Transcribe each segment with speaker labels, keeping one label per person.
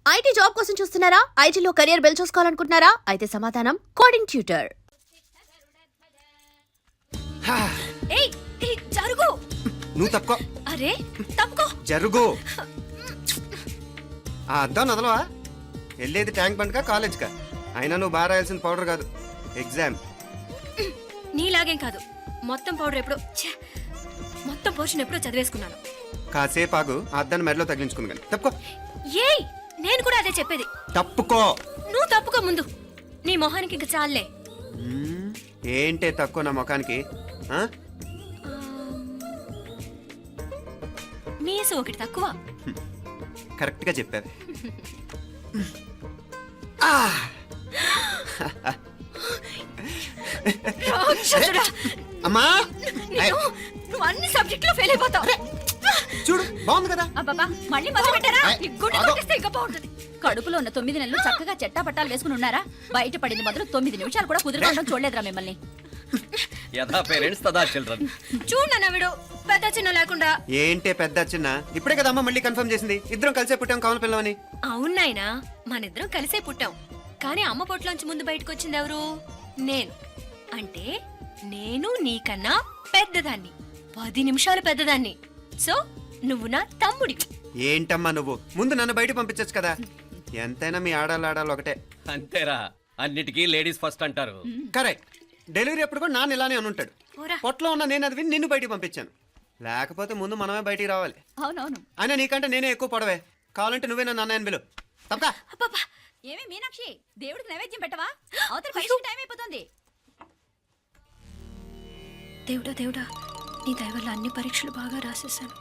Speaker 1: IT job కోసం చూస్తున్నారా? ఐటీలో కెరియర్ బిల్డ్ చూసుకోవాలనుకుంటున్నారా? అయితే సమాధానం కోడింగ్ ట్యూటర్.
Speaker 2: ఏయ్ ఏయ్ జరుగు.
Speaker 3: నువ్వు తప్పుకో.
Speaker 2: అరే తప్పుకో.
Speaker 3: జరుగు. అద్దాం నదలవా? వెళ్ళేది ట్యాంక్ బండ్కా కాలేజ్కా? అయినా నువ్వు బాగా రాయాల్సిన పౌడర్ కాదు, ఎగ్జామ్.
Speaker 2: నీలాగేం కాదు, మొత్తం పౌడర్ ఎప్పుడో మొత్తం పోర్షన్ ఎప్పుడో చదివేసుకున్నాను.
Speaker 3: కాసేపు ఆగు, అద్దాన్ని మెడలో తగిలించుకుంది కానీ. తప్పుకో.
Speaker 2: ఏయ్ నేను కూడా అదే చెప్పేది.
Speaker 3: తప్పుకో.
Speaker 2: నువ్వు తప్పుకో ముందు. నీ మొహానికి ఇంక చాలే.
Speaker 3: ఏంటే తక్కువ నా ముఖానికి?
Speaker 2: మీసు ఒకటి తక్కువ.
Speaker 3: కరెక్ట్ గా చెప్పావు. అమ్మా
Speaker 2: నువ్వు అన్ని సబ్జెక్ట్ లో ఫెయిల్ అయిపోతావు.
Speaker 3: చూడు బాగుంది కదా.
Speaker 2: అబ్బబ్బా మళ్ళీ మొదలు పెట్టారా? నీ గుండె కొట్టేస్తే ఇంకా బాగుంటుంది.
Speaker 4: కడుపులో ఉన్న 9 నెలలు చక్కగా చెట్టా పట్టాలు వేసుకుని ఉన్నారా? బయట పడింది మొదలు 9 నిమిషాలు కూడా కుదురుకోవడం చూడలేదురా మిమ్మల్ని.
Speaker 5: యథా పేరెంట్స్ తదా చిల్డ్రన్.
Speaker 2: చూడన్నా వీడు పెద్ద చిన్న లేకుండా.
Speaker 3: ఏంటే పెద్ద చిన్న? ఇప్పుడే కదా అమ్మ మళ్ళీ కన్ఫర్మ్ చేసింది ఇద్దరం కలిసే పుట్టాం కావాలి పిల్లవని.
Speaker 2: అవునాయినా మనిద్దరం కలిసే పుట్టాం, కానీ అమ్మ పొట్లోంచి ముందు బయటకు వచ్చింది ఎవరు? నేను. అంటే నేను నీకన్నా పెద్దదాన్ని, 10 నిమిషాలు పెద్దదాన్ని. సో నువ్వు నా తమ్ముడి.
Speaker 3: ఏంటమ్మా నువ్వు? ముందు నన్ను బయట పంపించచ్చు కదా. ఎంతైనా మీ ఆడాలు ఒకటే.
Speaker 5: అంతేరా, అన్నిటికీ లేడీస్ ఫస్ట్ అంటారు.
Speaker 3: కరెక్ట్. డెలివరీ అప్పుడు కూడా నాన్న ఇలానే అని ఉంటాడు. పొట్టలో ఉన్న నేను అది విని నిన్ను బయటికి పంపించాను. లేకపోతే ముందు మనమే బయటికి రావాలి.
Speaker 4: అవునవును.
Speaker 3: అయినా నీకంటే నేనే ఎక్కువ పొడవే. కావాలంటే నువ్వే నన్ను అన్నయ్యను పిలు. తప్పకా.
Speaker 4: ఏమి మీనాక్షి, దేవుడికి నైవేద్యం పెట్టవా? అవతల పరీక్ష టైం అయిపోతుంది.
Speaker 2: దేవుడా దేవుడా, నీ దయ వల్ల అన్ని పరీక్షలు బాగా రాసేసాను.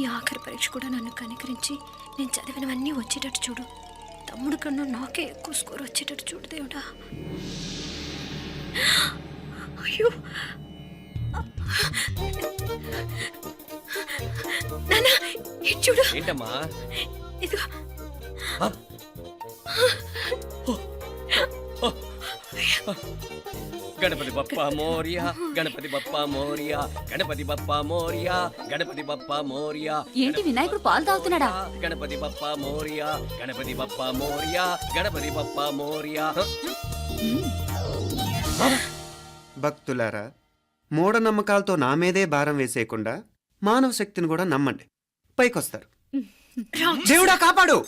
Speaker 2: ఈ ఆఖరి పరీక్ష కూడా నన్ను కనికరించి నేను చదివినవన్నీ వచ్చేటట్టు చూడు. తమ్ముడు కన్నా నాకే ఎక్కువ స్కోర్ వచ్చేటట్టు చూడు దేవుడా. అయ్యో నాన్న, ఇది చూడు.
Speaker 5: ఏంటమ్మా?
Speaker 2: ఇదిగో.
Speaker 5: గణపతి బప్పా మోరియా, గణపతి బప్పా మోరియా, గణపతి బప్పా మోరియా, గణపతి బప్పా మోరియా.
Speaker 4: ఏంటి వినాయకుడు పాలు తాగుతున్నాడా?
Speaker 5: గణపతి బప్పా మోరియా, గణపతి బప్పా మోరియా, గణపతి బప్పా మోరియా.
Speaker 3: భక్తులారా, మూఢనమ్మకాలతో నా మీదే భారం వేసేయకుండా మానవ శక్తిని కూడా నమ్మండి, పైకొస్తారు. దేవుడా కాపాడు.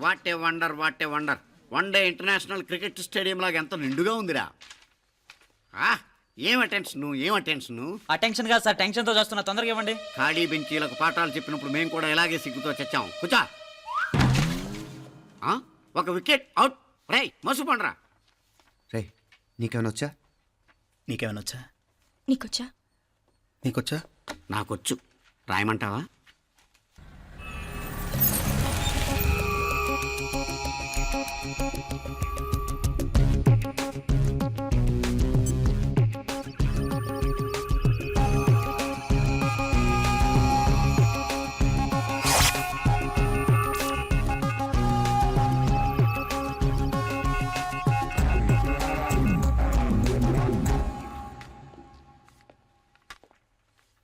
Speaker 6: What a wonder, what a wonder. 1 day international cricket stadium లాగా ఎంత నిండుగా ఉందిరా. ఏం అటెన్షన్, ఏం అటెన్షన్.
Speaker 7: అటెన్షన్ కాదు సార్, టెన్షన్ తో చూస్తున్నా, తొందరగా ఇవ్వండి.
Speaker 6: ఖాళీ బెంచీలకు పాఠాలు చెప్పినప్పుడు మేము కూడా ఇలాగే సిగ్గుతో చచ్చాం. కూర్చో. ఒక వికెట్ అవుట్. రై మసు పండరా.
Speaker 3: రే నీకేమైనా వచ్చా?
Speaker 7: నీకేమైనా వచ్చా?
Speaker 2: నీకొచ్చా?
Speaker 3: నీకొచ్చా?
Speaker 6: నాకొచ్చు. రాయమంటావా?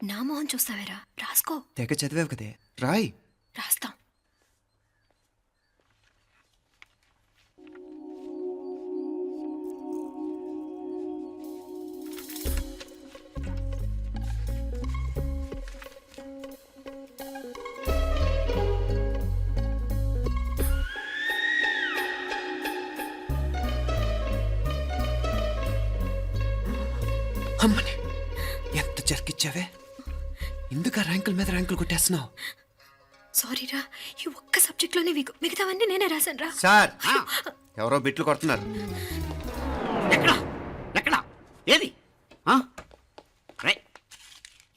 Speaker 2: నా మొహం చూస్తావేరా? రాసుకో.
Speaker 3: తెగ చదివావు కదే, రాయ్.
Speaker 2: రాస్తాం.
Speaker 3: అమ్మని ఎంత జరికిచ్చావే. ఎందుకు ర్యాంకుల మీద ర్యాంకులు కొట్టేస్తున్నావు?
Speaker 2: సారీరా, ఈ ఒక్క సబ్జెక్ట్లోనే మిగతావన్నీ నేనే రాశాను రా.
Speaker 3: సార్, ఎవరో బిట్లు కొడుతున్నారు.
Speaker 6: ఎక్కడ ఎక్కడ ఏది?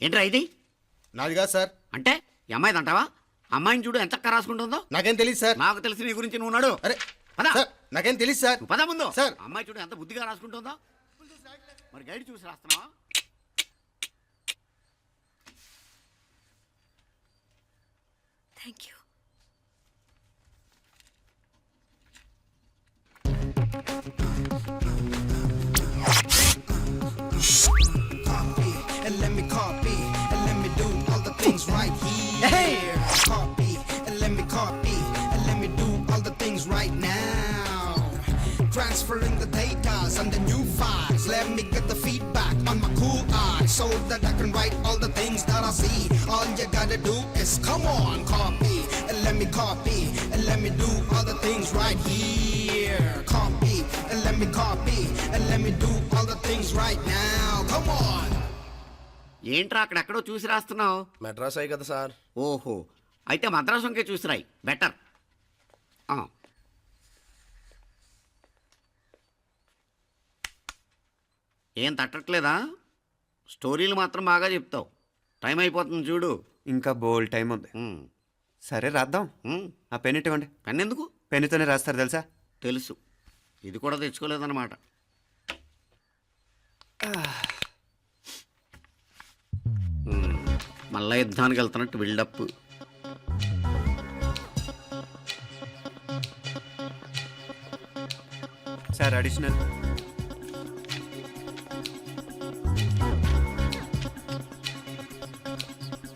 Speaker 6: ఏంట్రా ఇది?
Speaker 8: నాది కాదు సార్.
Speaker 6: అంటే ఈ అమ్మాయిది అంటావా? అమ్మాయిని చూడు ఎంత రాసుకుంటుందో.
Speaker 8: నాకేం తెలియదు సార్.
Speaker 6: నాకు తెలిసి నీ గురించి నువ్వు నాడు.
Speaker 8: అరే సార్, నాకేం తెలియదు సార్.
Speaker 6: పద ముందు.
Speaker 8: సార్,
Speaker 6: అమ్మాయి చూడు ఎంత బుద్ధిగా రాసుకుంటుందో. మరి గైడ్ చూసి రాస్తున్నావా?
Speaker 2: Thank you.
Speaker 9: And let me copy, and let me do all the things right here. Copy, and let me copy. copy, and let me do all the things right now. Transferring the data and the new files. Let me get the feedback on my cool eyes so that I can write all the things that I see. All you gotta do is come on, copy, and let me copy, and let me do all the things right here. Copy, and let me copy, and let me do all the things right now. Come on.
Speaker 6: ఏంట్రా అక్కడెక్కడో చూసి రాస్తున్నావు?
Speaker 5: మెడ్రాస్ అయ్యి కదా sir.
Speaker 6: ఓహో, అయితే మద్రాసు వంకే చూసి రాయి, better. ఏం తట్టట్లేదా? స్టోరీలు మాత్రం బాగా చెప్తావు. టైం అయిపోతుంది చూడు.
Speaker 3: ఇంకా బోల్ టైం ఉంది. సరే రాద్దాం. ఆ పెన్ ఇవ్వండి.
Speaker 6: పెన్ ఎందుకు?
Speaker 3: పెన్నుతోనే రాస్తారు తెలుసా?
Speaker 6: తెలుసు. ఇది కూడా తెచ్చుకోలేదన్నమాట. మళ్ళా యుద్ధానికి వెళ్తున్నట్టు బిల్డప్.
Speaker 3: Sir additional.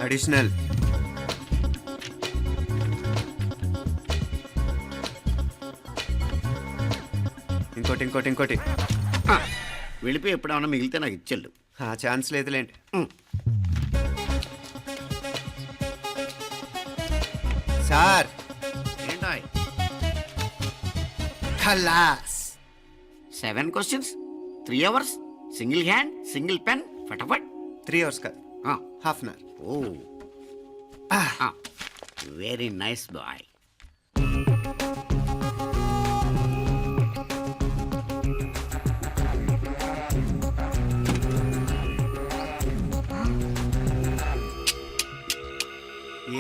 Speaker 3: అడిషనల్. ఇంకోటి
Speaker 6: వెళ్ళిపోయి ఎప్పుడేమన్నా మిగిలితే నాకు ఇచ్చెళ్ళు.
Speaker 3: ఆ ఛాన్స్ లేదులేండి. సార్
Speaker 6: ఏంటా
Speaker 3: ఖలాస్.
Speaker 6: 7 questions, 3 hours, single hand, single pen, ఫటాఫట్.
Speaker 3: 3 hours కాదు, half an hour.
Speaker 6: Oh, very nice boy.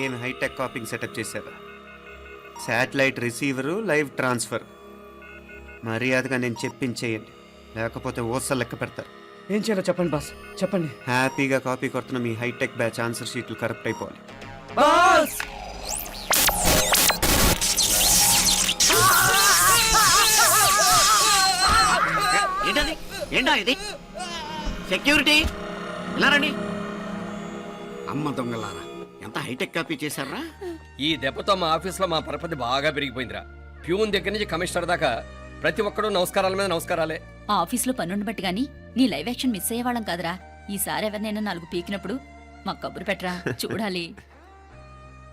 Speaker 3: ఏం హైటెక్ కాపింగ్ సెటప్ చేశారా? Satellite receiver, live transfer. మర్యాదగా నేను చెప్పించేయండి, లేకపోతే ఓసలు లెక్క పెడతారు.
Speaker 5: ఏం చేయాలో చెప్పండి బాస్, చెప్పండి.
Speaker 3: హ్యాపీగా కాపీ కొడుతున్న మీ హైటెక్ బ్యాచ్ ఆన్సర్ షీట్లు కరెక్ట్ అయిపోవాలి.
Speaker 5: బాస్
Speaker 6: ఏంటది? ఏంటా ఇది? సెక్యూరిటీ ఇలా రండి. అమ్మ దొంగలారా, ఎంత హైటెక్ కాపీ చేశారా?
Speaker 5: ఈ దెబ్బతో మా ఆఫీస్లో మా పరపతి బాగా పెరిగిపోయిందిరా. ప్యూన్ దగ్గర నుంచి కమిషనర్ దాకా ప్రతి ఒక్కడు నమస్కారాల మీద నమస్కారాలే.
Speaker 4: ఆ ఆఫీస్లో పనుండి బట్టి గాని నీ లైవ్ యాక్షన్ మిస్ అయ్యేవాళ్ళం కాదురా. ఈసారి ఎవరినైనా 4 పీకినప్పుడు మాకు కబురు పెట్టరా, చూడాలి.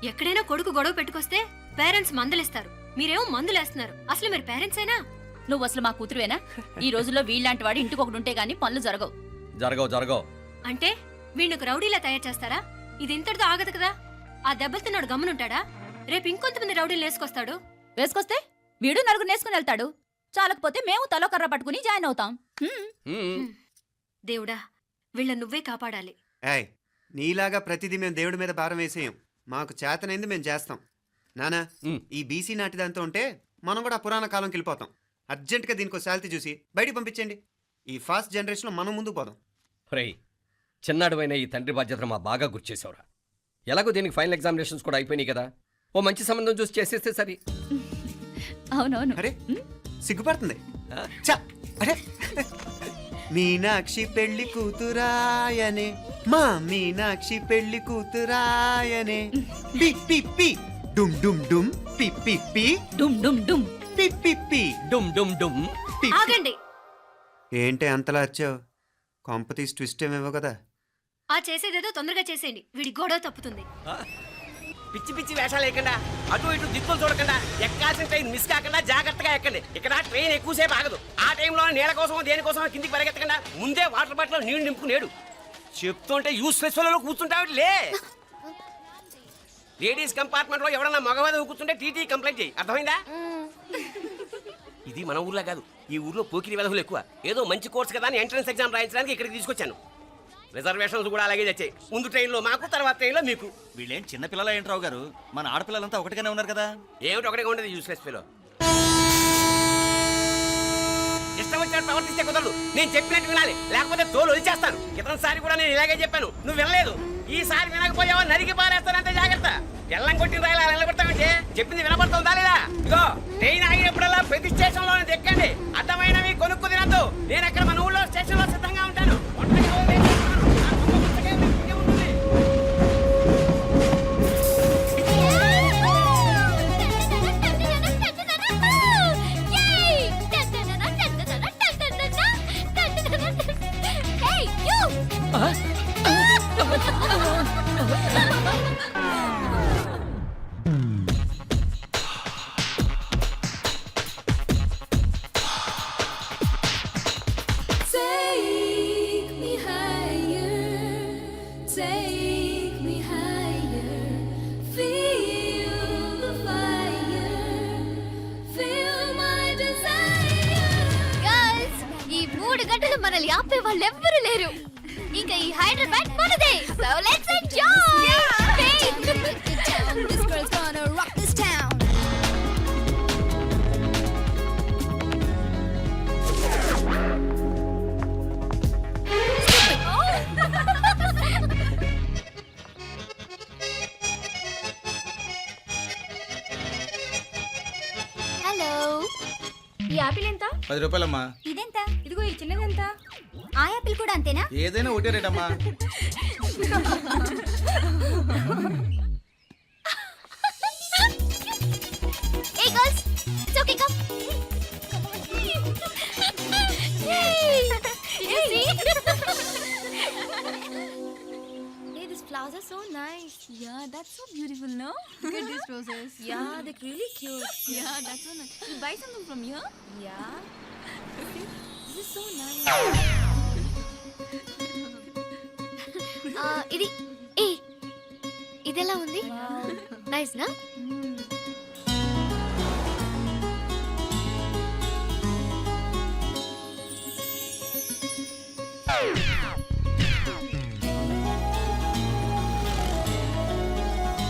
Speaker 2: ఎక్కడైనా కొడుకు గొడవ పెట్టుకొస్తే పేరెంట్స్ మందులేస్తారు, మీరేమో మందులేస్తున్నారు. అసలు మీరు పేరెంట్సేనా?
Speaker 4: నువ్వు అసలు మా కూతురువేనా? ఈ రోజుల్లో వీళ్ళలాంటి వాడు ఇంటికి ఒకటి ఉంటే గానీ పనులు జరగవు.
Speaker 5: జరగవు.
Speaker 2: అంటే వీణ్ణకు రౌడీలా తయారు చేస్తారా? ఇది ఇంతటితో ఆగదు కదా. ఆ దెబ్బలుతున్నాడు గమ్మునుంటాడా? రేపు ఇంకొంతమంది రౌడీలు వేసుకొస్తాడు.
Speaker 4: వేసుకొస్తే వీడు 4 నేసుకుని వెళ్తాడు. చాలకపోతే మేము తలో కర్ర పట్టుకుని జాయిన్ అవుతాం.
Speaker 2: దేవుడా, వీళ్ళ నువ్వే కాపాడాలి.
Speaker 3: ఏయ్, నీలాగా ప్రతిదీ మేము దేవుడి మీద భారం వేసేయం. మాకు చేతనైంది మేము చేస్తాం. నానా, ఈ బీసీ నాటి దాంతో ఉంటే మనం కూడా పురాణ కాలంకి వెళ్ళిపోతాం. అర్జెంటుగా దీనికి శాలిటీ చూసి బయటికి పంపించండి. ఈ ఫాస్ట్ జనరేషన్లో మనం ముందుకు పోదాం.
Speaker 5: రేయ్, చిన్నాడువైన ఈ తండ్రి బాధ్యతను మా బాగా గుర్చేసావురా. ఎలాగో దీనికి ఫైనల్ ఎగ్జామినేషన్స్ కూడా అయిపోయినాయి కదా, ఓ మంచి సంబంధం చూసి చేసేస్తే సరి.
Speaker 4: అవునవును.
Speaker 3: అరే సిగ్గుపడుతుంది. చ, అరే మీనాక్షి పెళ్లి కూతురాయనే, మా మీనాక్షి పెళ్లి కూతురాయనే. పి పి పి డుమ్ డుమ్ డుమ్, పి పి పి
Speaker 4: డుమ్ డుమ్ డుమ్,
Speaker 3: పి పి పి
Speaker 5: డుమ్ డుమ్ డుమ్.
Speaker 3: పి.
Speaker 2: ఆగండి.
Speaker 3: ఏంటి అంతలా వచ్చావు? కాంపతీస్ ట్విస్ట్ ఏమేవో కదా.
Speaker 2: ఆ చేసేదేదో తొందరగా చేసేయండి, వీడి గొడవ తప్పుతుంది.
Speaker 5: పిచ్చి పిచ్చి వేషాలు లేకుండా, అటు ఇటు దిక్కులు చూడకుండా, ఎక్కాల్సిన ట్రైన్ మిస్ కాకుండా జాగ్రత్తగా ఎక్కండి. ఇక్కడ ట్రైన్ ఎక్కువసేపు ఆగదు. ఆ టైంలో నీళ్ళ కోసం దేనికోసం కిందికి పరిగెత్తకుండా ముందే వాటర్ బాటిల్ నీళ్లు నింపుకునేడు. చెప్తుంటే యూస్లెస్ లో కూర్చుంటావు. లే, లేడీస్ కంపార్ట్మెంట్ లో ఎవడన్నా మగవాద కూర్చుంటే టీటీ కంప్లైంట్ చేయి, అర్థమైందా? ఇది మన ఊర్లో కాదు, ఈ ఊర్లో పోకిరి వెధవులు ఎక్కువ. ఏదో మంచి కోర్స్ కదా అని ఎంట్రన్స్ ఎగ్జామ్ రాయించడానికి ఇక్కడికి తీసుకొచ్చాను. రిజర్వేషన్స్ కూడా అలాగే తెచ్చాయి. ముందు ట్రైన్లో మాకు, తర్వాత ట్రైన్లో మీకు.
Speaker 7: వీళ్ళేం చిన్న పిల్లలు ఏంట్రావు గారు, మన ఆడపిల్లలంతా ఒకటిగానే ఉన్నారు కదా.
Speaker 5: ఏమిటి ఒకటిగా ఉండేది యూస్లెస్ ఫెలో. ఇష్టం వచ్చినట్టు ప్రవర్తిస్తే కుదరదు. నేను చెప్పినట్టు వినాలి, లేకపోతే తోలు వచ్చేస్తాను. క్రితంసారి కూడా నేను ఇలాగే చెప్పాను, నువ్వు వినలేదు. ఈసారి వినకపోయావో నరికి పారేస్తానంటే జాగ్రత్త. ఎల్లం కొట్టిన రాయలా నిలబడతామంటే చెప్పింది వినపడుతుందా లేదా? ఇగో ట్రైన్ ఆగినప్పుడల్లా ప్రతి స్టేషన్ లో ఎక్కండి. అర్థమైనవి కొనుక్కు తినద్దు. నేను అక్కడ మన ఊళ్ళో స్టేషన్ లో సిద్ధంగా ఉంటాను.
Speaker 1: మమ్మల్ని ఆపే వాళ్ళు ఎవ్వరు లేరు. ఇంకా ఈ హైదరాబాద్ మనదే. So let's enjoy.
Speaker 9: This girl's gonna rock this town.
Speaker 1: Hello. ఈ యాపిల్ ఎంత?
Speaker 8: 10 రూపాయలమ్మా.
Speaker 1: ఇదెంత? ఇదిగో ఈ చిన్నదెంత? ఆ యాపిల్ కూడా అంతేనా?
Speaker 8: ఏదైనా ఒకటే రేట్ అమ్మా.
Speaker 1: Hey girls, it's okay, come. Yay! Did you see? Hey, these flowers are so nice.
Speaker 10: Yeah, that's so beautiful, no?
Speaker 1: Look at these roses.
Speaker 10: Yeah, they're really cute. Yeah, that's so nice. You buy something from here?
Speaker 1: Yeah.
Speaker 10: This is so nice.
Speaker 1: ఇది ఏ ఇదెలా ఉంది? Nice నా?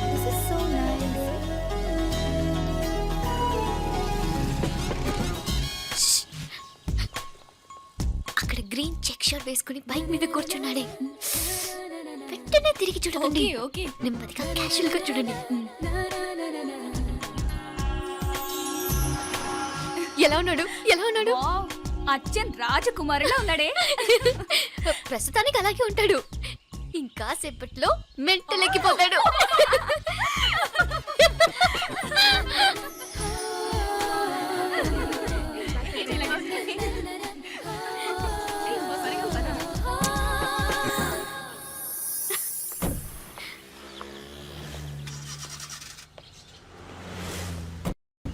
Speaker 10: This is so nice.
Speaker 1: అక్కడ green check shirt వేసుకుని bike మీద కూర్చున్నాడే. వెంటనే తిరిగి చూడకండి.
Speaker 10: Okay.
Speaker 1: నెమ్మదిగా క్యాషువల్ గా చూడండి. ఎలా ఉన్నాడు? ఎలా ఉన్నాడు?
Speaker 10: Wow, అచ్చన్ రాజకుమారిలా ఉన్నాడే.
Speaker 1: ప్రస్తుతానికి అలాగే ఉంటాడు. ఇంకా సేపట్లో మెంటలెక్కిపోతాడు.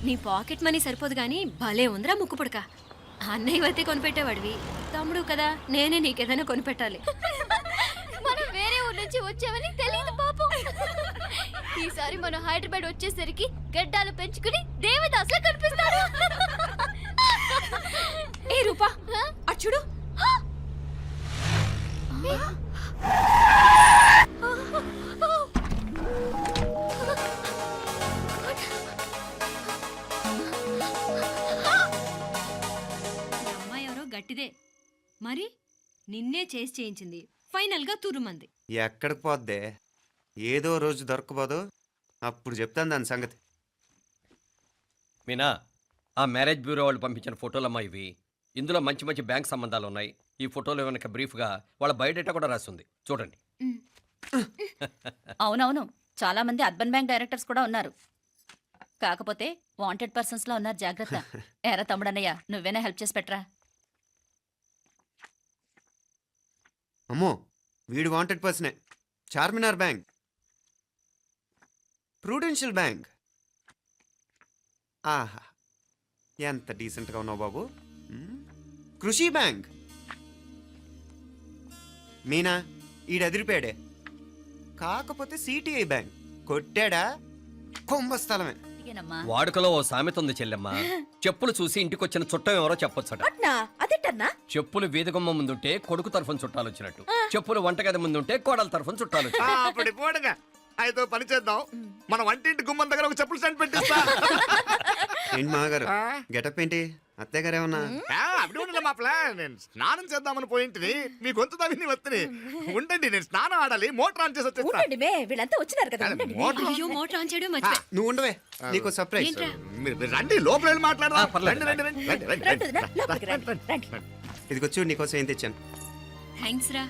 Speaker 2: నీ పాకెట్ మనీ సరిపోదు గానీ భలే ఉందిరా ముక్కు పుడక. అన్నయ్య అయితే కొనిపెట్టేవాడివి, తమ్ముడు కదా నేనే నీకేదైనా కొనిపెట్టాలి.
Speaker 1: మనం వేరే ఊరు నుంచి వచ్చామని తెలియదు పాపం. ఈసారి మనం హైదరాబాద్ వచ్చేసరికి గడ్డాలు పెంచుకుని దేవదాసులా కనిపిస్తాడు.
Speaker 10: ఏ రూపా, అటు చూడు.
Speaker 2: ఈ అమ్మాయి ఎవరో గట్టిదే, మరి నిన్నే చేసి చేయించింది. ఫైనల్ గా తురుమంది.
Speaker 3: ఎక్కడికి పోద్దే? ఏదో రోజు దొరకబోదు, అప్పుడు చెప్తాను దాని సంగతి.
Speaker 5: మీనా, ఆ మ్యారేజ్ బ్యూరో వాళ్ళు పంపించిన ఫోటోలమ్మా ఇవి. ఇందులో మంచి మంచి బ్యాంక్ సంబంధాలు ఉన్నాయి. ఈ ఫోటోలో వెనక బ్రీఫ్గా వాళ్ళ బయోడేటా కూడా రాస్తుంది, చూడండి.
Speaker 4: అవునవును, చాలా మంది అర్బన్ బ్యాంక్ డైరెక్టర్స్ కూడా ఉన్నారు. కాకపోతే వాంటెడ్ పర్సన్స్ లా ఉన్నారు, జాగ్రత్త. ఎరా తమ్ముడన్నయ్య, నువ్వేనా హెల్ప్ చేసి పెట్టరా?
Speaker 3: అమ్మో, వీడు వాంటెడ్ పర్సనే. Charminar bank, prudential bank. ఆహా, ఎంత డీసెంట్గా ఉన్నావు బాబు. కృషి బ్యాంక్. మీనా, ఈడు ఎదిరిపోయాడే. కాకపోతే సిటిఐ బ్యాంక్ కొట్టాడా కుంభస్థలమే.
Speaker 4: ఇదేనమ్మా.
Speaker 5: వాడుకలో ఓ సామెత ఉంది చెల్లెమ్మ. చెప్పులు చూసి ఇంటికొచ్చిన చుట్టం ఎవరో చెప్పొచ్చట.
Speaker 10: అదేటన్నా?
Speaker 5: చెప్పులు వీధగుమ్మ ముందుంటే కొడుకు తరఫున చుట్టాలు వచ్చినట్టు, చెప్పులు వంటగది ముందుంటే కోడల తరఫున చుట్టాలు వచ్చినట్టు.
Speaker 8: అప్పుడు పోడగా అయితే పని చేద్దాం. మన వంటింటి గుమ్మం దగ్గర ఒక చెప్పులు స్టాండ్ పెట్టిస్తా.
Speaker 3: ఏంటి మామగారు గెటప్ ఏంటి? అత్తయ్య గారు ఏమన్నా?
Speaker 8: అప్పుడు ఉండలే మా ప్లాన్. నేను స్నానం చేద్దామని పోయింటిని, మీ గొంతు తవ్విని వస్తుంది. ఉండండి, నేను స్నానం ఆడాలి, మోటార్ ఆన్ చేసి వచ్చేస్తా.
Speaker 10: వీళ్ళంతా వచ్చినారు కదా.
Speaker 8: మోటార్
Speaker 2: అయ్యో, మోటార్ ఆన్ చేయడం మర్చిపోయా.
Speaker 3: నువ్వు ఉండవే, నీకు సర్ప్రైజ్.
Speaker 2: ఏంట్రా?
Speaker 8: మీరు రండి, లోపల వెళ్ళి మాట్లాడదాం.
Speaker 5: పర్లేదు.
Speaker 8: రండి, రండి, రండి, రండి, రండి, రండి.
Speaker 3: ఇదిగొచ్చు నీకోసం ఏం తెచ్చాను.
Speaker 2: థ్యాంక్స్ రా.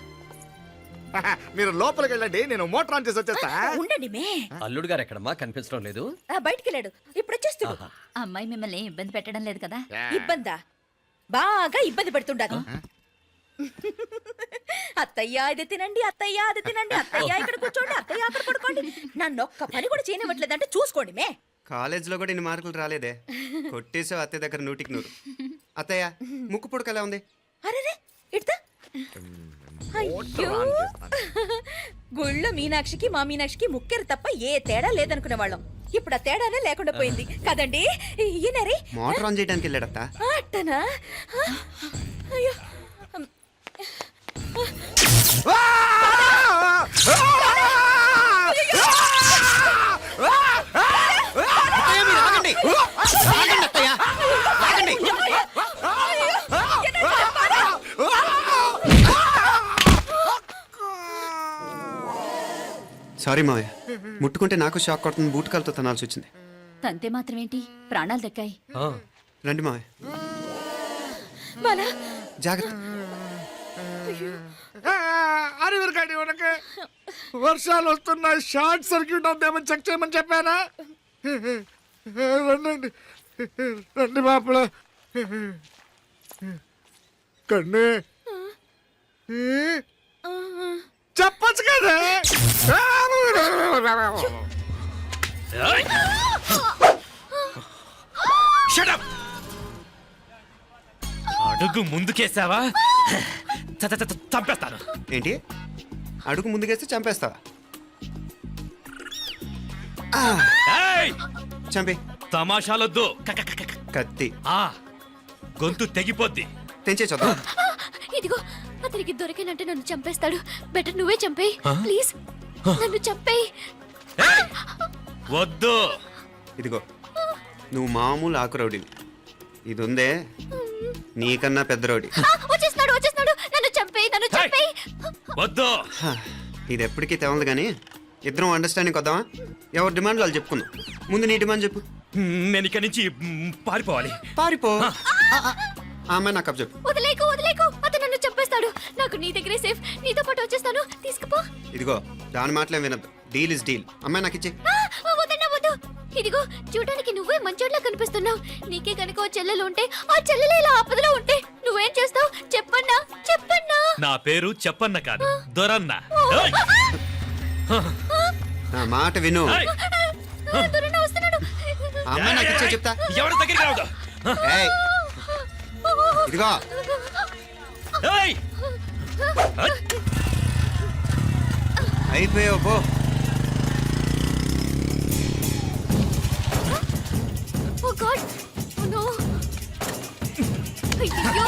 Speaker 8: మీరు లోపలికి వెళ్ళండి, నేను మోటార్ ఆన్ చేసి వచ్చేస్తా.
Speaker 10: ఉండండి మే,
Speaker 5: అల్లుడు గారు ఎక్కడమ్మా, కనిపించడం లేదు.
Speaker 10: బయటికి వెళ్ళాడు, ఇప్పుడు వచ్చేస్తాడు.
Speaker 5: ఆహా.
Speaker 4: అమ్మాయి మిమ్మల్ని ఇబ్బంది పెట్టడం లేదు కదా?
Speaker 10: ఇబ్బందా? బాగా ఇబ్బంది పెడుతుండగా. అత్తయ్య ఇది తినండి, అత్తయ్య అది తినండి, అత్తయ్య ఇక్కడ కూర్చోండి, అత్తయ్య అక్కడ పడుకోండి. నన్ను ఒక్క పని కూడా చేయనివ్వట్లేదంటే చూసుకోండి మే.
Speaker 3: కాలేజీలో కూడా ఇన్ని మార్కులు రాలేదే. కొట్టేసావు అత్తయ్య దగ్గర 100కి 100. అత్తయ్య, ముక్కు పుడక ఎలా ఉంది?
Speaker 10: అరే ఇడతా. అయ్యో, గుళ్ళో మీనాక్షికి మా మీనాక్షికి ముక్కెరు తప్ప ఏ తేడా లేదనుకునే వాళ్ళం. ఇప్పుడు ఆ తేడానే లేకుండా పోయింది కదండి. ఈయనరే
Speaker 3: మోటార్ ఆన్ చేయడానికి వెళ్ళాడత్త.
Speaker 10: అట్టనా? అయ్యో,
Speaker 3: సారీ మావయ్య, ముట్టుకుంటే నాకు షాక్ కొడుతుంది, బూట్ కాలుతో తనాల్సి వచ్చింది.
Speaker 4: తంతే మాత్రమేంటి, ప్రాణాలు దక్కాయి.
Speaker 3: రండి మావయ్య,
Speaker 10: బాలా
Speaker 3: జాగ్రత్త.
Speaker 8: అరివిరకాడి ఉనకే వర్షాలు వస్తున్నాయి, షార్ట్ సర్క్యూట్ అవుతామని చెక్ చేయమని చెప్పానా? రండి రండి మాపల కన్ను చెప్పచ్చు కదా.
Speaker 5: అడుగు ముందుకేసావా చంపేస్తాను.
Speaker 3: ఏంటి, అడుగు ముందుకేస్తే చంపేస్తావా? చంపే.
Speaker 5: తమాషాలొద్దు,
Speaker 3: కత్తి
Speaker 5: గొంతు తెగిపోద్ది.
Speaker 3: తెంచే చూద్దాం.
Speaker 1: ఇదిగో, అతనికి దొరికినంటే నన్ను చంపేస్తాడు. బెటర్ నువ్వే చంపేయి ప్లీజ్, నన్ను చంపేయి.
Speaker 5: వద్దు.
Speaker 3: ఇదిగో, నువ్వు మామూలు ఆకు రౌడీవి, ఇది ఉందే నీకన్నా పెద్ద రౌడీ.
Speaker 1: వచ్చేస్తున్నాడు, నన్ను చంపేయి, నన్ను చంపేయి.
Speaker 5: వద్దు.
Speaker 3: ఇది ఎప్పటికీ తెవలదు కానీ ఇద్దరం అండర్స్టాండింగ్ వద్దామా? ఎవరి డిమాండ్ వాళ్ళు చెప్పుకుందాం. ముందు నీ డిమాండ్ చెప్పు.
Speaker 5: నేను ఇక్కడి నుంచి పారిపోవాలి.
Speaker 3: పారిపో. ఆ అమ్మాయి నాకు అప్ చెప్పు.
Speaker 1: వదిలేకు, అతను నన్ను చంపేస్తాడు. నాకు నీ దగ్గరే సేఫ్, నీతో పాటు వచ్చేస్తాను, తీసుకుపో.
Speaker 3: ఇదిగో, దాని మాటలేం వినద్దు. Deal is deal. అమ్మాయి నాకు ఇచ్చే.
Speaker 1: వద్దు. ఇదిగో, చూడడానికి నువ్వే మంచోట్లా కనిపిస్తున్నావు. నీకే కనుక ఓ చెల్లెలు ఉంటే, ఆ చెల్లెలు ఇలా ఆపదలో ఉంటే నువ్వేం చేస్తావు చెప్పన్నా?
Speaker 5: నా పేరు చెప్పన్న కాదు, దొరన్న.
Speaker 3: నా మాట విను.
Speaker 1: దొరన్న వస్తున్నాడు.
Speaker 3: ఆ అమ్మాయి నాకు ఇచ్చే చెప్తా.
Speaker 5: ఎవరి దగ్గరికి రావద్దు.
Speaker 3: ఏయ్, ఇదిగో, అయిపోయావు పో.
Speaker 1: Oh God! Oh no! అయ్యో!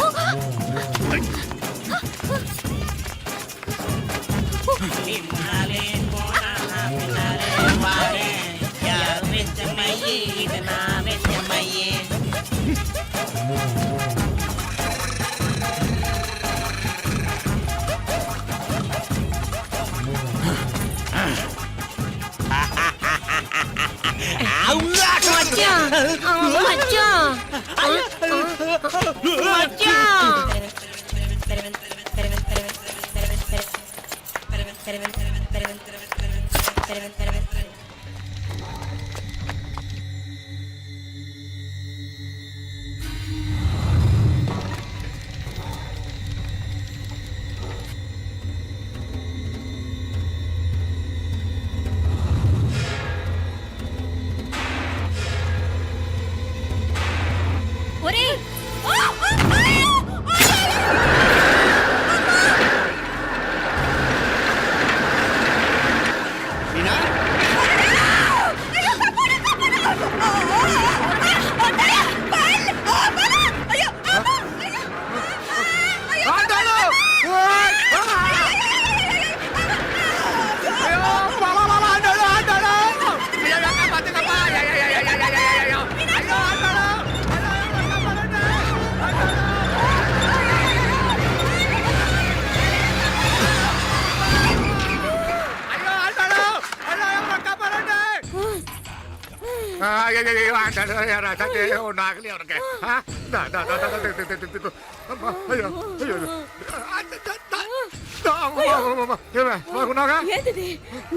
Speaker 10: ఏంటిది?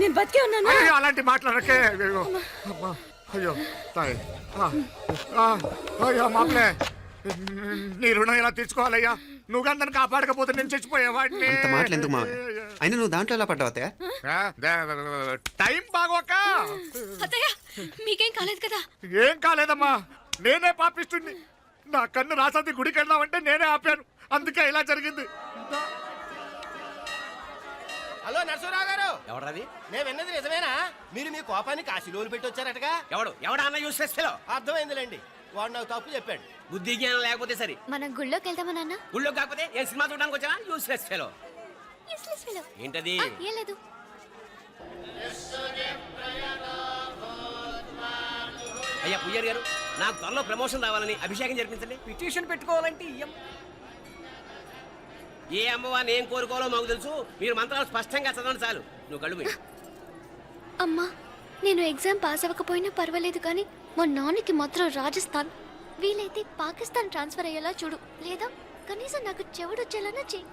Speaker 10: నేను బతికే ఉన్నాను.
Speaker 8: అలాంటి మాట్లాడకే. అయ్యో తాయి, అయ్యో మామలే, నీ రుణం ఎలా తీర్చుకోవాలయ్యా? నువ్వు అందరిని కాపాడకపోతే నేను చచ్చిపోయేవాడిని.
Speaker 3: అంత మాటలు ఎందుకు మావయ్య? అయినా నువ్వు దాంట్లో ఎలా పడ్డావు?
Speaker 8: టైం బాగోక.
Speaker 2: అత్తయ్య, మీకేం కాలేదు కదా?
Speaker 8: ఏం కాలేదమ్మా, నేనే పాపిస్తుంది. నా కన్ను రాసాది గుడికి వెళ్దామంటే నేనే ఆపాను, అందుకే ఇలా జరిగింది.
Speaker 5: హలో నరసరావు గారు. ఎవరది? నేను విన్నది నిజమేనా? మీరు మీ కోపానికి కాశీలోలు పెట్టి వచ్చారటగా? ఎవడా అన్న యూస్లెస్ ఫెలో. అర్థమైందిలేండి, వాడు నాకు తప్పు చెప్పాడు. బుద్ధి జ్ఞానం లేకపోతే సరే.
Speaker 1: మనం గుళ్ళోకి వెళ్దామా నాన్న?
Speaker 5: గుళ్ళో కాకపోతే ఏం సినిమా చూడడానికి వచ్చావా? Useless fellow.
Speaker 1: Useless fellow.
Speaker 5: ఏంటది
Speaker 1: ఏం లేదు.
Speaker 5: అయ్యా పుయ్యారు గారు, నాకు త్వరలో ప్రమోషన్ రావాలని అభిషేకం జరిపించండి.
Speaker 11: పిటిషన్ పెట్టుకోవాలంటే
Speaker 5: ఏ అమ్మవారిని ఏం కోరుకోవాలో మాకు తెలుసు. మీరు మంత్రాలు స్పష్టంగా చదవండి చాలు. నువ్వు కళ్ళు మూయి.
Speaker 1: అమ్మా, నేను ఎగ్జామ్ పాస్ అవ్వకపోయినా పర్వాలేదు కానీ మా నాన్నకి మాత్రం రాజస్థాన్ వీలైతే పాకిస్తాన్ ట్రాన్స్ఫర్ అయ్యేలా చూడు, లేదా కనీసం నాకు చెవుడొచ్చేలానా చెయ్యి.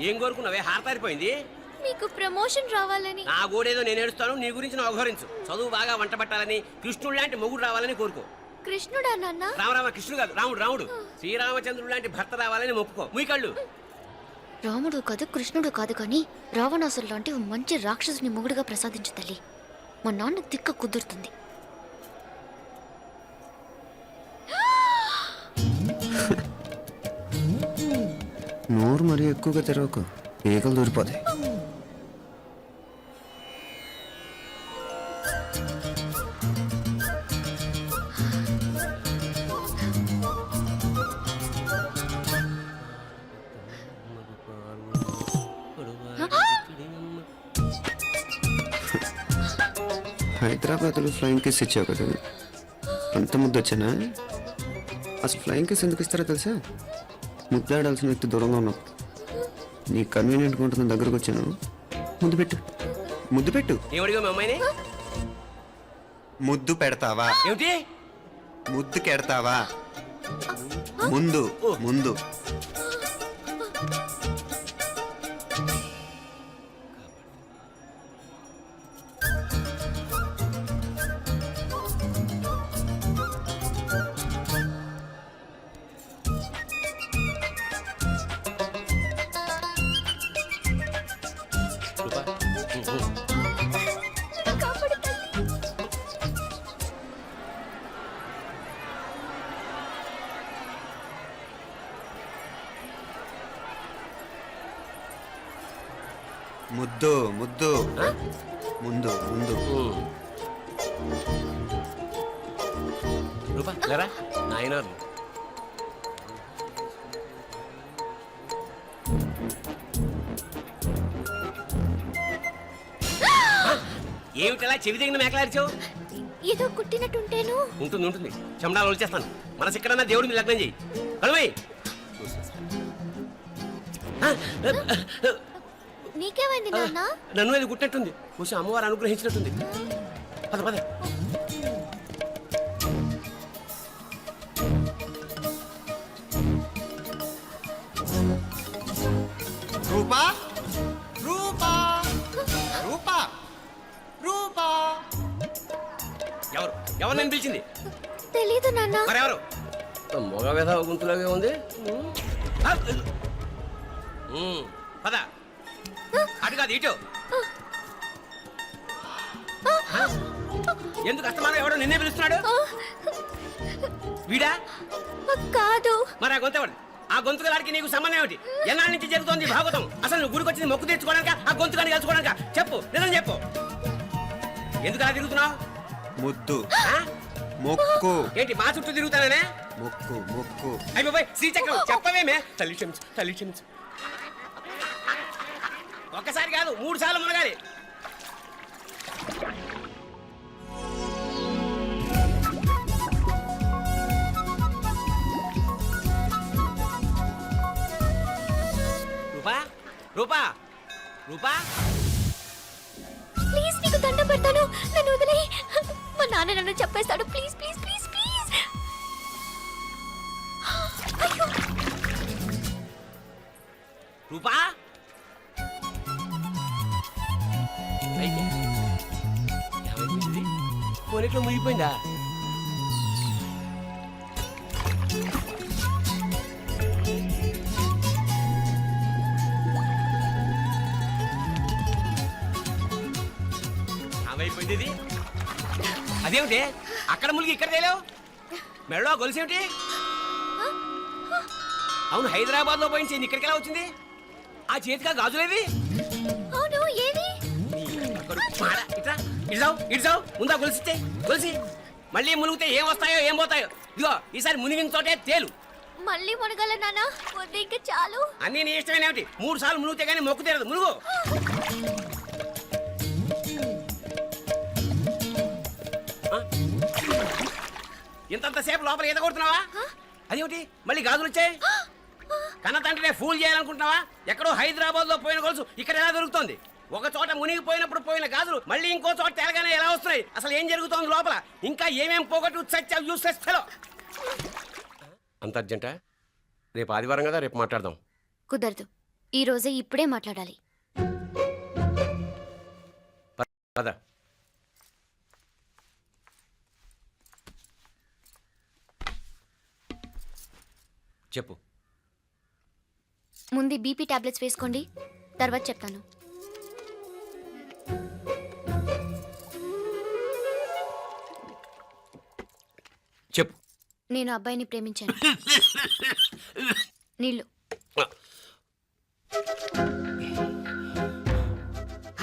Speaker 5: ఏం కోరుకున్నావే? హారతారిపోయింది.
Speaker 1: మీకు ప్రమోషన్ రావాలని.
Speaker 5: నా గోడేదో నేను ఏడుస్తాను, నీ గురించి నువ్వు అవహరించు. చదువు బాగా వంట పట్టాలని, కృష్ణుడు లాంటి మొగుడు రావాలని కోరుకో.
Speaker 1: కృష్ణుడా నాన్న?
Speaker 5: రామరామ కృష్ణుడు కాదు, రాముడు రాముడు. శ్రీరామచంద్రుడు లాంటి భర్త రావాలని మొక్కుకో. ముయ్యి కళ్ళు.
Speaker 1: రాముడు కాదు కృష్ణుడు కాదు కానీ రావణాసురు లాంటి ఓ మంచి రాక్షసుని మొగుడుగా ప్రసాదించు తల్లి. మా నాన్న తిక్క కుదురుతుంది.
Speaker 3: నోరు మరీ ఎక్కువగా తెరవకు, ఈకలు దూరిపోతాయి. హైదరాబాద్లో ఫ్లయింగ్ కిస్ ఇచ్చావు కదా, అంత ముద్దు వచ్చానా? అసలు ఫ్లయింగ్ కిస్ ఎందుకు ఇస్తారో తెలుసా? ముద్దాడాల్సిన వ్యక్తి దూరంగా ఉన్నావు. నీ కన్వీనియంట్గా ఉంటుంది, దగ్గరకు వచ్చాను. ముద్దు పెట్టు, ముద్దు పెట్టు.
Speaker 5: ఏమడిగా మీ అమ్మాయిని?
Speaker 3: ముద్దు పెడతావా?
Speaker 5: ఏమిటి?
Speaker 3: ముద్దు కెడతావా? ముందు ముందు. ముద్దు ముద్దు. ముందు ముందు.
Speaker 5: రూపా లేరా నాయనారు. ఏమిటలా చెవి దగ్గర మేకలారిచావు?
Speaker 1: ఏదో కుట్టినట్టుంటేను.
Speaker 5: ఉంటుంది ఉంటుంది, చెమడాలు వచ్చేస్తాను. మనసు ఎక్కడన్నా దేవుడి మీద లగ్నం చేయి. కలువై.
Speaker 1: నీకేమైంది నాన్న?
Speaker 5: నన్ను అది కుట్టినట్టుంది, కొంచెం అమ్మవారు అనుగ్రహించినట్టుంది. పద పద.
Speaker 3: రూపా రూపా రూపా రూపా.
Speaker 5: ఎవరు ఎవరు నేను పిలిచింది?
Speaker 1: తెలీదు నాన్న.
Speaker 5: మరెవరు? మొగ వ్యధ గుంతులాగే ఉంది. పద. అటు కాదు ఇటు. ఎందుకు అస్తమానం ఎవడో నిన్నే పిలుస్తున్నాడు? వీడా
Speaker 1: కాదు.
Speaker 5: మరి ఆ గొంతు ఎవడు? ఆ గొంతుకు దానికి నీకు సంబంధం ఏమిటి? ఎన్నాళ్ళ నుంచి జరుగుతోంది భాగవతం? అసలు నువ్వు గుడికి వచ్చింది మొక్కు తీర్చుకోవడానిక, ఆ గొంతు కానీ కలుసుకోవడానిక? చెప్పు, నిజం చెప్పు. ఎందుకు అలా తిరుగుతున్నావు?
Speaker 3: ముద్దు మొక్కు.
Speaker 5: ఏంటి మా చుట్టూ తిరుగుతానే?
Speaker 3: మొక్కు మొక్కు.
Speaker 5: అయిపోయి శ్రీచక్రం చెప్పవేమే? తల్లి క్షమించు, తల్లి క్షమించు. ఒక్కసారి కాదు 3 సార్లు మునగాలి. రూపా రూపా రూపా,
Speaker 1: ప్లీజ్ నీకు దండం పెడతాను, నన్ను వదిలేయ్. మా నాన్న నన్ను చెప్పేస్తాడు. Please please please please. అయ్యో.
Speaker 5: రూపా పోనీట్లో మునిగిపోయిందా? ఏమైపోయింది ఇది? అదేమిటి అక్కడ ములిగి ఇక్కడ తేలేవు? మెడలో గొలుసేమిటి? అవును, హైదరాబాద్ లో పోయించింది, ఇక్కడికి ఎలా వచ్చింది? ఆ చేతిగా గాజులేవి?
Speaker 1: అవును, ఏవి?
Speaker 5: ఇట్రా ఇడ్జావు ఇడ్జావు, ముందా గొలిసితే గొలిసి. మళ్ళీ మునిగితే ఏం వస్తాయో ఏం పోతాయో. ఇదిగో ఈసారి మునిగిన చోటే తేలు.
Speaker 1: మళ్ళీ మునగల నాన్న వద్దు ఇంకా చాలు.
Speaker 5: అన్నీ నీ ఇష్టమేనేమిటి? 3 సార్లు మునిగితే కానీ మొక్కు తీరదు. మునుగు. ఇంతంతసేపు లోపల ఈత కొడుతున్నావా? అదేమిటి మళ్ళీ గాజులు వచ్చాయి? కన్న తండ్రినే ఫూల్ చేయాలనుకుంటున్నావా? ఎక్కడో హైదరాబాద్ లో పోయిన గొలుసు ఇక్కడ ఎలా దొరుకుతుంది? ఒక చోట మునిగిపోయినప్పుడు పోయిన గాజులు మళ్ళీ ఇంకో చోట తేలగానే ఎలా వస్తున్నాయి? అసలు ఏం జరుగుతోంది లోపల? ఇంకా ఏమేం పోగొట్టు సత్యావు యూస్లెస్ ఫెలో. అంత అర్జెంటా? రేపు ఆదివారం కదా, రేపు మాట్లాడదాం.
Speaker 1: కుదరదు, ఈ రోజే ఇప్పుడే మాట్లాడాలి.
Speaker 5: పద. చెప్పు.
Speaker 1: ముందు బీపీ టాబ్లెట్స్ వేసుకోండి, తర్వాత చెప్తాను.
Speaker 5: చెప్పు.
Speaker 1: నేను అబ్బాయిని ప్రేమించాను. నీళ్ళు.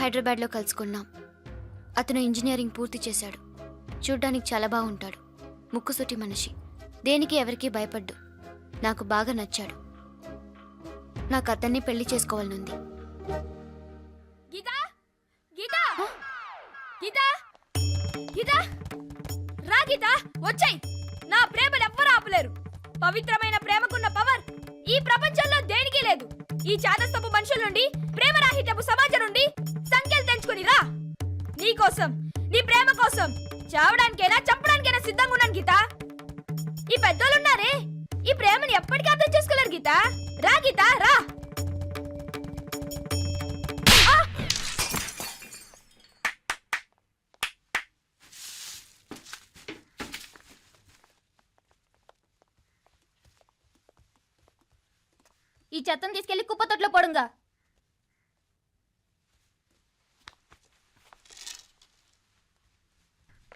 Speaker 1: హైదరాబాద్లో కలుసుకున్నాం. అతను ఇంజనీరింగ్ పూర్తి చేశాడు. చూడ్డానికి చాలా బాగుంటాడు. ముక్కుసూటి మనిషి. దేనికి ఎవరికీ భయపడ్డు. నాకు బాగా నచ్చాడు. నాకు అతన్ని పెళ్లి చేసుకోవాలనుంది.
Speaker 10: గీతా గీతా గీతా గీతా రా గీతా, వచ్చాయి. నా ప్రేమను ఎవ్వరూ ఆపలేరు. పవిత్రమైన ప్రేమకున్న పవర్ ఈ ప్రపంచంలో దేనికి లేదు. ఈ చాదస్తపు మనుషుల నుండి, ప్రేమరాహిత్యపు సమాజం నుండి సంఖ్యలు తెంచుకుని రా. నీ కోసం, నీ ప్రేమ కోసం చావడానికైనా చంపడానికైనా సిద్ధంగా ఉన్నాను గీతా. ఈ పెద్దోళ్ళున్నారే, ఈ ప్రేమని ఎప్పటికీ అర్థం చేసుకోలేరు గీతా. రా గీతా రా.
Speaker 1: ఈ చెత్తను తీసుకెళ్లి కుప్పతొట్లో పడుంగా.